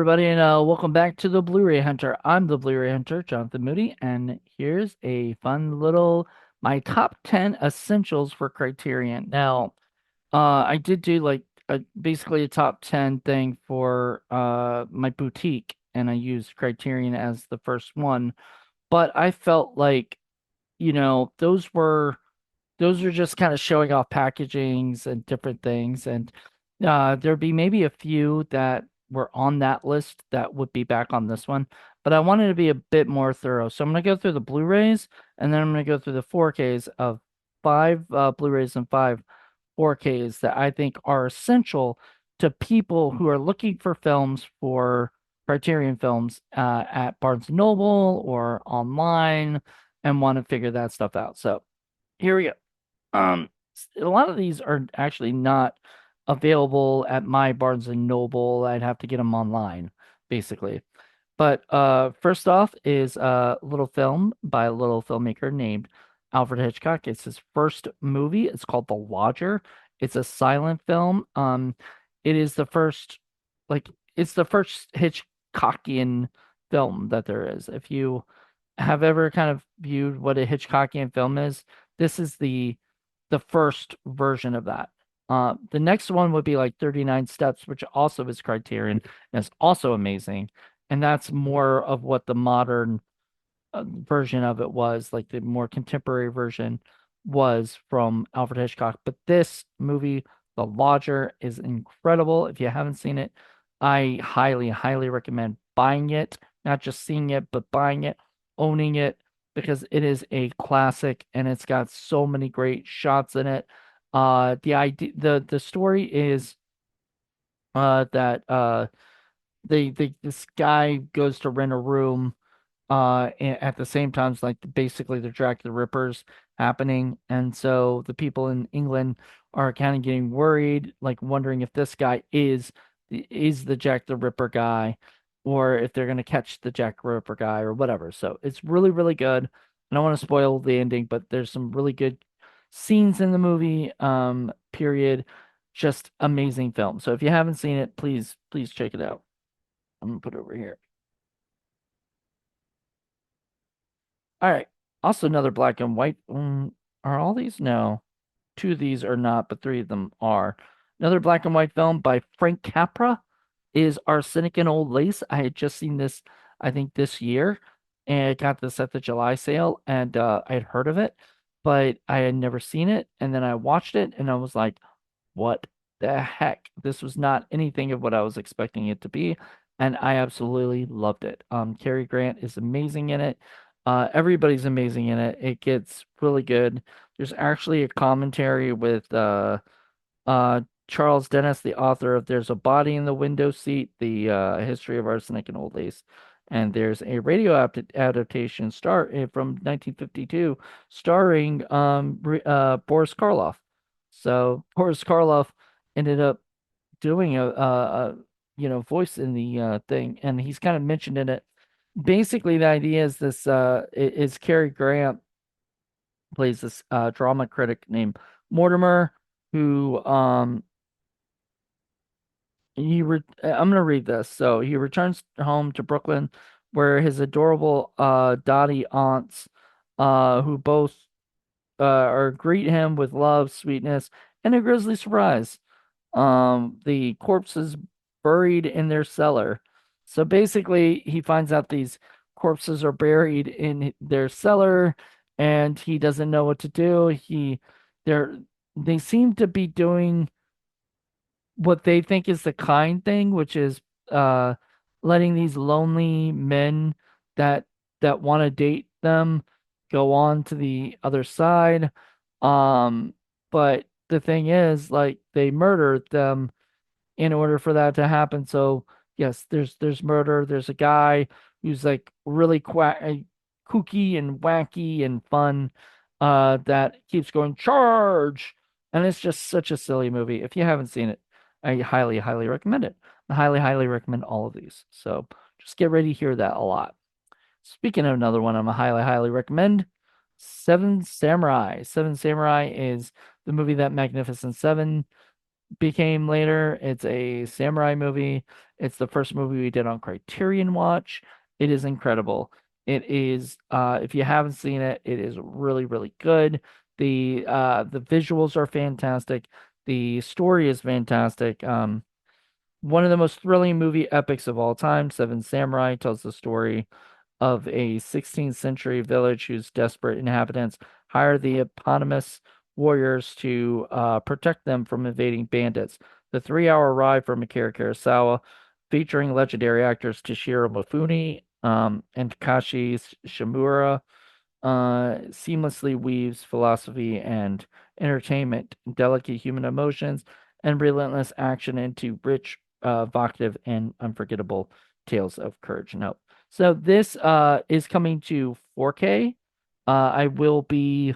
everybody, and welcome back to the Blu-ray Hunter. I'm the Blu-ray Hunter, Jonathan Moody, and here's a fun little my top 10 essentials for Criterion. Now, I did do like basically a top 10 thing for my boutique, and I used Criterion as the first one, but I felt like, those are just kind of showing off packagings and different things. And there'd be maybe a few that were on that list that would be back on this one. But I wanted to be a bit more thorough. So I'm going to go through the Blu-rays and then I'm going to go through the 4Ks of five Blu-rays and five 4Ks that I think are essential to people who are looking for films for Criterion Films at Barnes& and Noble or online and want to figure that stuff out. So here we go. Um, a lot of these are actually not available at my Barnes and Noble. I'd have to get them online, basically. But first off is a little film by a little filmmaker named Alfred Hitchcock. It's his first movie. It's called The Lodger. It's a silent film. It is the first, like, it's the first Hitchcockian film that there is. If you have ever kind of viewed what a Hitchcockian film is, this is the first version of that. The next one would be like 39 Steps, which also is Criterion and is also amazing. And that's more of what the modern version of it was, like the more contemporary version was from Alfred Hitchcock. But this movie, The Lodger, is incredible. If you haven't seen it, I highly, highly recommend buying it, not just seeing it, but buying it, owning it, because it is a classic and it's got so many great shots in it. The story is that this guy goes to rent a room at the same time as like basically the Jack the Ripper's happening, and so the people in England are kind of getting worried, like wondering if this guy is the Jack the Ripper guy, or if they're gonna catch the Jack the Ripper guy or whatever. So it's really, really good. I don't want to spoil the ending, but there's some really good scenes in the movie. Period. Just amazing film. So if you haven't seen it, please check it out. I'm gonna put it over here. All right. Also, another black and white. Are all these? No. Two of these are not, but three of them are. Another black and white film by Frank Capra is Arsenic and Old Lace. I had just seen this, I think, this year, and I got this at the July sale, and I had heard of it, but I had never seen it. And then I watched it, and I was like, what the heck? This was not anything of what I was expecting it to be, and I absolutely loved it. Cary Grant is amazing in it. Everybody's amazing in it. It gets really good. There's actually a commentary with uh Charles Dennis, the author of There's a Body in the Window Seat, the history of arsenic and old lace. And there's a radio adaptation from 1952 starring Boris Karloff. So Boris Karloff ended up doing a voice in the thing, and he's kind of mentioned in it. Basically, the idea is this is Cary Grant plays this drama critic named Mortimer, who I'm gonna read this. So he returns home to Brooklyn, where his adorable Dottie aunts, who both or greet him with love, sweetness, and a grisly surprise. The corpses buried in their cellar. So basically, he finds out these corpses are buried in their cellar, and he doesn't know what to do. They're, they seem to be doing what they think is the kind thing, which is uh letting these lonely men that want to date them go on to the other side. But the thing is, like, they murdered them in order for that to happen. So yes, there's murder. There's a guy who's like really kooky and wacky and fun, that keeps going charge, and it's just such a silly movie. If you haven't seen it, I highly, highly recommend it. I highly, highly recommend all of these. So just get ready to hear that a lot. Speaking of another one, I'm a highly, highly recommend Seven Samurai. Seven Samurai is the movie that Magnificent Seven became later. It's a samurai movie. It's the first movie we did on Criterion Watch. It is incredible. It is, if you haven't seen it, it is really, really good. The visuals are fantastic. The story is fantastic. One of the most thrilling movie epics of all time, Seven Samurai, tells the story of a 16th century village whose desperate inhabitants hire the eponymous warriors to protect them from invading bandits. The 3 hour ride from Akira Kurosawa, featuring legendary actors Toshiro Mifune and Takashi Shimura, seamlessly weaves philosophy and entertainment, delicate human emotions, and relentless action into rich, evocative, and unforgettable tales of courage and hope. So this is coming to 4K. I will be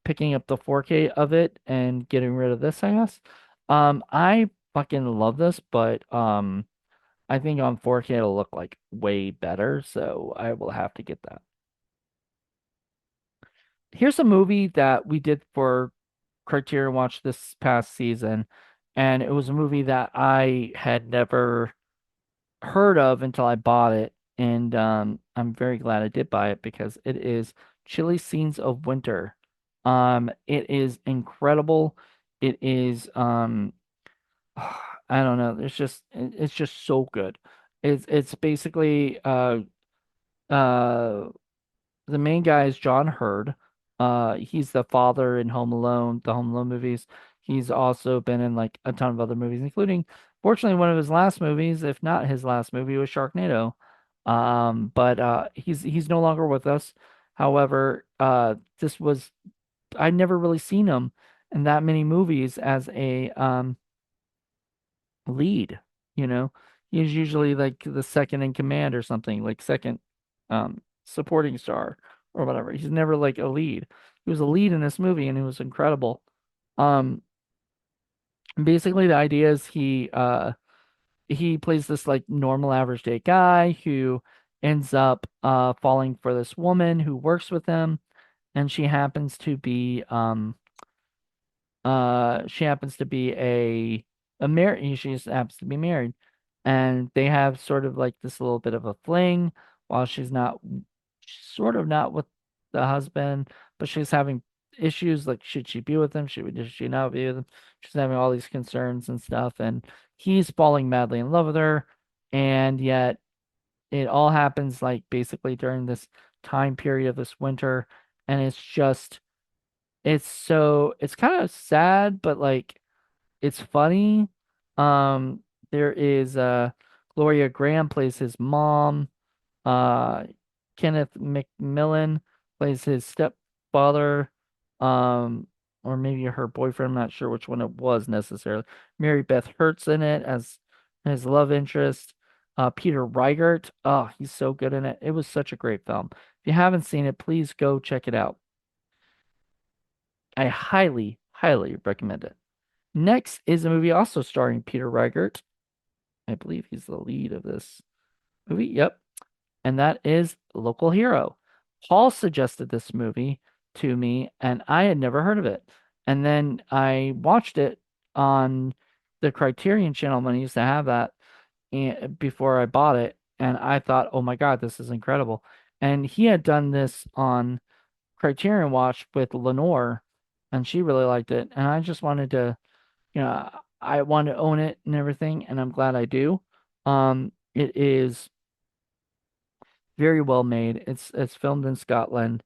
picking up the 4K of it and getting rid of this, I guess. I fucking love this, but I think on 4K it'll look like way better, so I will have to get that. Here's a movie that we did for Criterion Watch this past season, and it was a movie that I had never heard of until I bought it, and I'm very glad I did buy it because it is Chilly Scenes of Winter. It is incredible. It is I don't know. It's just so good. It's basically uh the main guy is John Hurd. He's the father in Home Alone, the Home Alone movies. He's also been in like a ton of other movies, including, fortunately, one of his last movies, if not his last movie, was Sharknado. But he's no longer with us. However, this was I'd never really seen him in that many movies as a lead, you know. He's usually like the second in command or something, like second supporting star or whatever. He's never like a lead. He was a lead in this movie and it was incredible. Um Basically the idea is he plays this like normal average day guy who ends up falling for this woman who works with him, and she happens to be a married she just happens to be married, and they have sort of like this little bit of a fling while she's sort of not with the husband, but she's having issues like should she be with him, should she not be with him, she's having all these concerns and stuff, and he's falling madly in love with her, and yet it all happens like basically during this time period of this winter, and it's kind of sad, but like it's funny. Um, there is Gloria Graham plays his mom. Uh, Kenneth McMillan plays his stepfather. Um, or maybe her boyfriend. I'm not sure which one it was necessarily. Mary Beth Hurt's in it as his love interest. Peter Reigert. Oh, he's so good in it. It was such a great film. If you haven't seen it, please go check it out. I highly, highly recommend it. Next is a movie also starring Peter Reigert. I believe he's the lead of this movie. Yep. And that is Local Hero. Paul suggested this movie to me, and I had never heard of it. And then I watched it on the Criterion channel when I used to have that before I bought it. And I thought, oh my God, this is incredible. And he had done this on Criterion Watch with Lenore, and she really liked it. And I just wanted to, I want to own it and everything, and I'm glad I do. It is very well made. It's filmed in Scotland.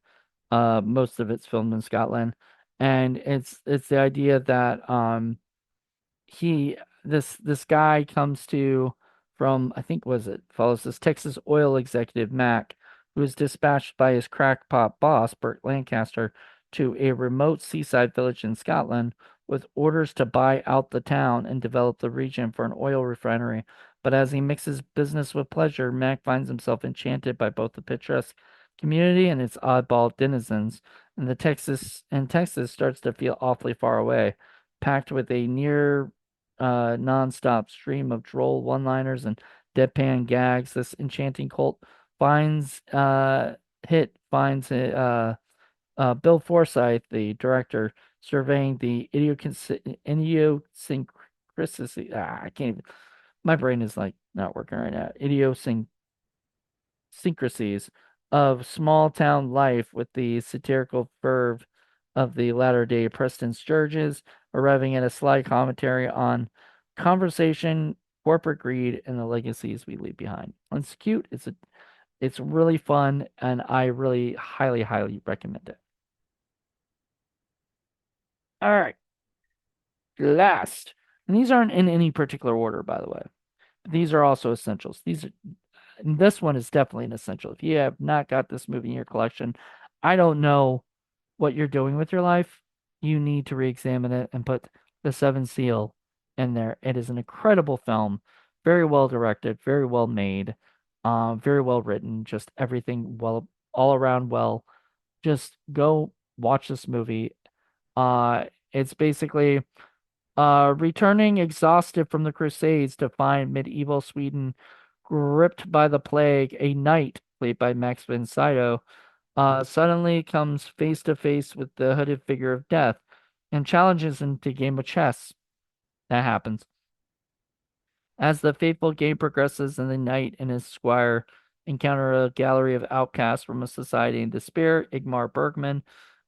Most of it's filmed in Scotland, and it's the idea that he this guy comes to from, I think, was it follows this Texas oil executive Mac, who is dispatched by his crackpot boss Burt Lancaster to a remote seaside village in Scotland with orders to buy out the town and develop the region for an oil refinery. But as he mixes business with pleasure, Mac finds himself enchanted by both the picturesque community and its oddball denizens, and Texas starts to feel awfully far away, packed with a near nonstop stream of droll one-liners and deadpan gags. This enchanting cult finds Bill Forsyth, the director, surveying the idiosyncrasy. I can't even. My brain is like not working right now. Idiosyncrasies of small town life with the satirical verve of the latter day Preston Sturges, arriving at a sly commentary on conversation, corporate greed, and the legacies we leave behind. It's cute. It's really fun, and I really highly recommend it. All right, last, and these aren't in any particular order, by the way. These are also essentials. And this one is definitely an essential. If you have not got this movie in your collection, I don't know what you're doing with your life. You need to re-examine it and put The Seventh Seal in there. It is an incredible film, very well directed, very well made, very well written, just everything well, all around well. Just go watch this movie. It's basically returning exhausted from the Crusades to find medieval Sweden gripped by the plague, a knight, played by Max von Sydow, suddenly comes face to face with the hooded figure of death and challenges him to a game of chess. That happens. As the fateful game progresses and the knight and his squire encounter a gallery of outcasts from a society in despair, Igmar Bergman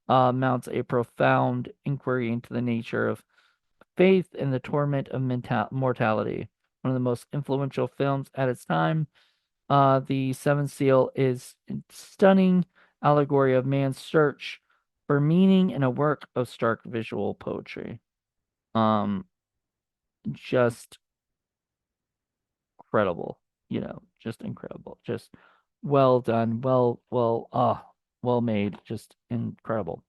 mounts a profound inquiry into the nature of faith and the torment of mortality. One of the most influential films at its time. The Seventh Seal is a stunning allegory of man's search for meaning in a work of stark visual poetry. Um, just incredible, just incredible. Just well done, well made, just incredible.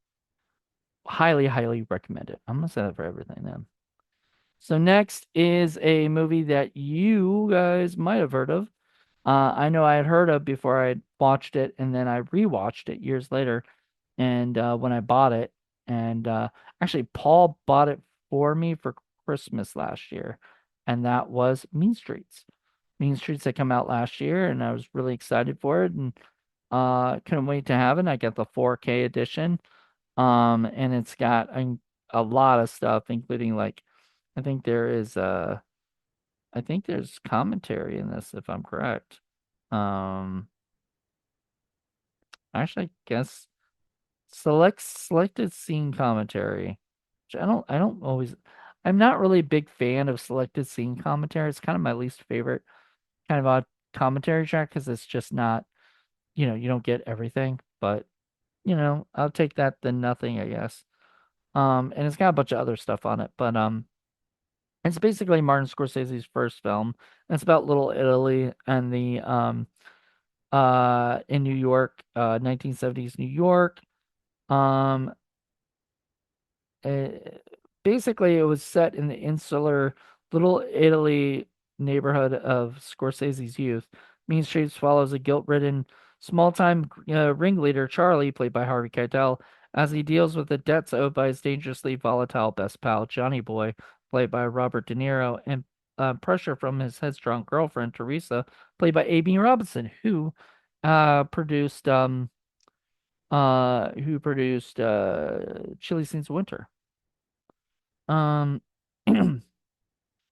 Highly recommend it. I'm gonna say that for everything then. So next is a movie that you guys might have heard of. I know I had heard of before I watched it, and then I rewatched it years later, and when I bought it, and actually Paul bought it for me for Christmas last year, and that was Mean Streets. Mean Streets had come out last year, and I was really excited for it, and couldn't wait to have it. I got the 4K edition, and it's got a lot of stuff, including like I think there is I think there's commentary in this if I'm correct. Um actually I guess selected scene commentary. Which I don't always I'm not really a big fan of selected scene commentary. It's kind of my least favorite kind of odd commentary track because it's just not, you don't get everything, but I'll take that than nothing, I guess. And it's got a bunch of other stuff on it, but it's basically Martin Scorsese's first film. It's about Little Italy and the in New York, 1970s New York. Um uh, Basically it was set in the insular Little Italy neighborhood of Scorsese's youth. Mean Streets follows a guilt-ridden small-time ringleader Charlie, played by Harvey Keitel, as he deals with the debts owed by his dangerously volatile best pal Johnny Boy, played by Robert De Niro, and pressure from his headstrong girlfriend Teresa, played by Amy Robinson, produced Chili Scenes of Winter. Um,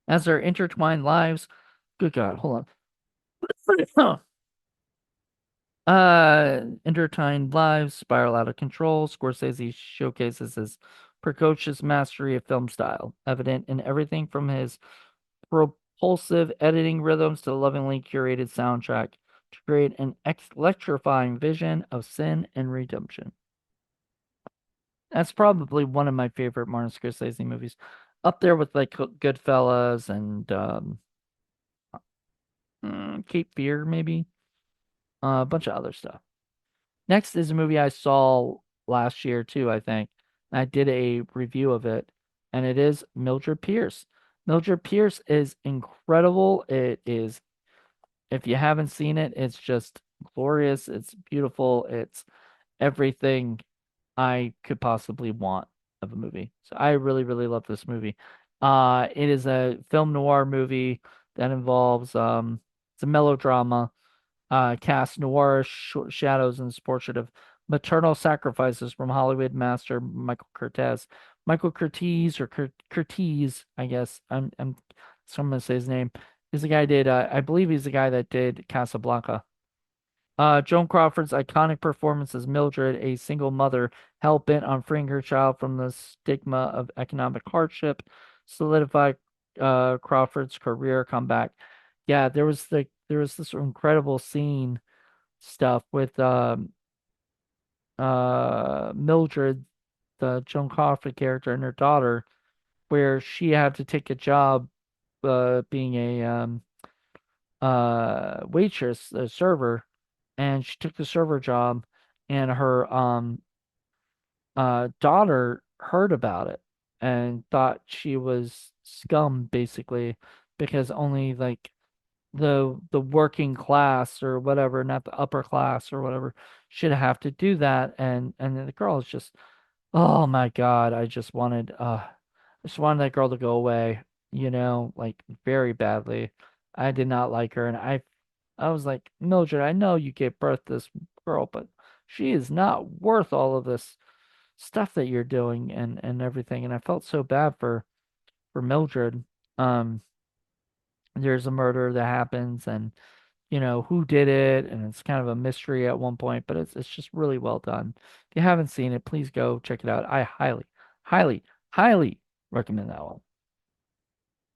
as their intertwined lives, good God, hold on. Intertwined lives spiral out of control. Scorsese showcases his precocious mastery of film style, evident in everything from his propulsive editing rhythms to the lovingly curated soundtrack to create an electrifying vision of sin and redemption. That's probably one of my favorite Martin Scorsese movies, up there with like Goodfellas and Cape Fear, maybe a bunch of other stuff. Next is a movie I saw last year too, I think. I did a review of it, and it is Mildred Pierce. Mildred Pierce is incredible. It is, if you haven't seen it, it's just glorious. It's beautiful. It's everything I could possibly want of a movie. So I really love this movie. It is a film noir movie that involves it's a melodrama, cast noir shadows in this portrait of maternal sacrifices from Hollywood master Michael Curtiz. Michael Curtiz or Curtiz, I guess. I'm so I'm gonna say his name. He's the guy who did I believe he's the guy that did Casablanca. Joan Crawford's iconic performance as Mildred, a single mother hell-bent on freeing her child from the stigma of economic hardship, solidified Crawford's career comeback. Yeah, there was this incredible scene stuff with Mildred, the Joan Crawford character, and her daughter, where she had to take a job being a waitress, a server, and she took the server job, and her daughter heard about it and thought she was scum basically because only like the working class or whatever, not the upper class or whatever, should have to do that. And then the girl is just, oh my God, I just wanted that girl to go away, like very badly. I did not like her, and I was like, Mildred, I know you gave birth to this girl, but she is not worth all of this stuff that you're doing and everything. And I felt so bad for Mildred. Um, there's a murder that happens, and who did it, and it's kind of a mystery at one point, but it's just really well done. If you haven't seen it, please go check it out. I highly, highly, highly recommend that one.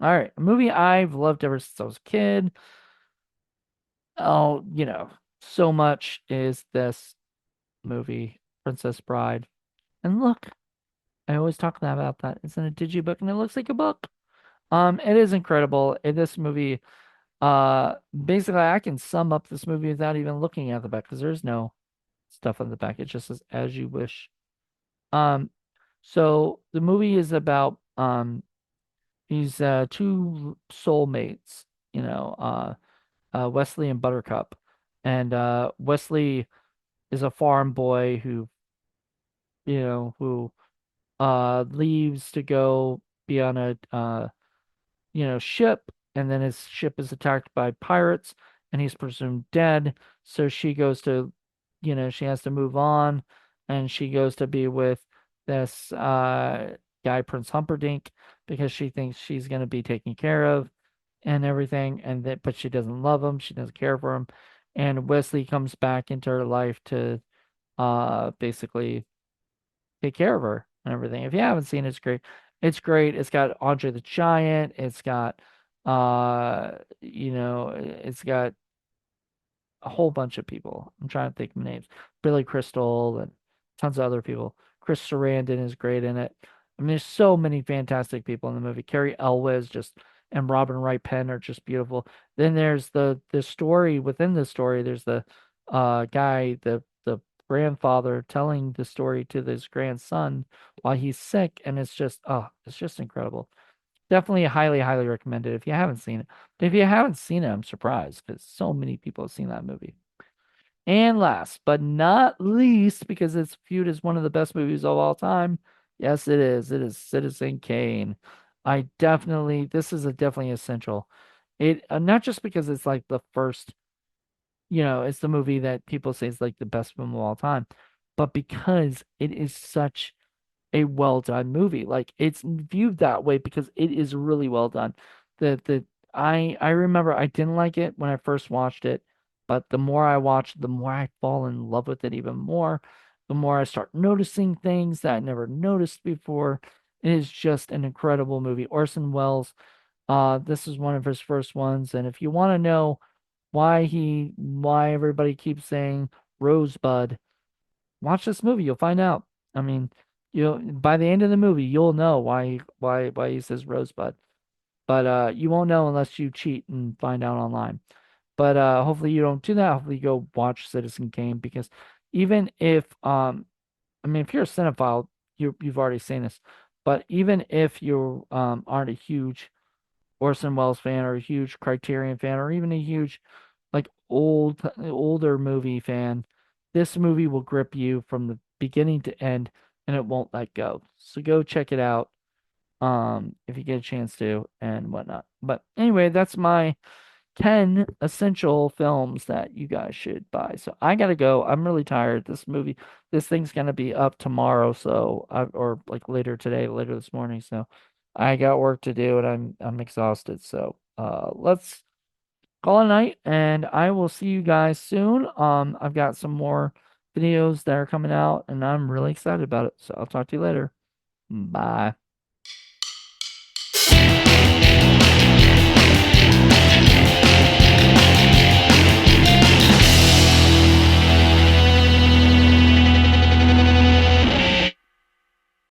All right, a movie I've loved ever since I was a kid. Oh, so much is this movie, Princess Bride. And look, I always talk about that. It's in a digibook and it looks like a book. It is incredible. In this movie, basically I can sum up this movie without even looking at the back because there's no stuff on the back. It just says as you wish. Um, so the movie is about these two soulmates, Wesley and Buttercup. And Wesley is a farm boy who leaves to go be on a ship, and then his ship is attacked by pirates, and he's presumed dead. So she goes to, she has to move on, and she goes to be with this guy, Prince Humperdinck, because she thinks she's going to be taken care of and everything, but she doesn't love him, she doesn't care for him, and Wesley comes back into her life to basically take care of her and everything. If you haven't seen it, it's great. It's great. It's got Andre the Giant. It's got a whole bunch of people. I'm trying to think of names. Billy Crystal and tons of other people. Chris Sarandon is great in it. I mean, there's so many fantastic people in the movie. Carrie Elwes just and Robin Wright Penn are just beautiful. Then there's the story within the story. There's the guy, the grandfather telling the story to his grandson while he's sick, and it's just incredible. Definitely highly, highly recommended if you haven't seen it. If you haven't seen it, I'm surprised because so many people have seen that movie. And last but not least, because it's viewed as one of the best movies of all time, yes, it is. It is Citizen Kane. This is a definitely essential. It not just because it's like the first, it's the movie that people say is like the best film of all time, but because it is such a well done movie. Like it's viewed that way because it is really well done. The I remember I didn't like it when I first watched it, but the more I watch, the more I fall in love with it even more. The more I start noticing things that I never noticed before. It is just an incredible movie. Orson Welles, this is one of his first ones, and if you want to know why everybody keeps saying Rosebud, watch this movie, you'll find out. I mean, by the end of the movie, you'll know why he says Rosebud. But you won't know unless you cheat and find out online. But hopefully you don't do that. Hopefully you go watch Citizen Kane because even if I mean if you're a cinephile, you've already seen this. But even if you aren't a huge Orson Welles fan or a huge Criterion fan or even a huge like older movie fan, this movie will grip you from the beginning to end and it won't let go. So go check it out if you get a chance to and whatnot. But anyway, that's my 10 essential films that you guys should buy. So I gotta go. I'm really tired. This thing's gonna be up tomorrow, or like later today, later this morning. So I got work to do and I'm exhausted. So let's call it a night, and I will see you guys soon. I've got some more videos that are coming out, and I'm really excited about it. So I'll talk to you later. Bye.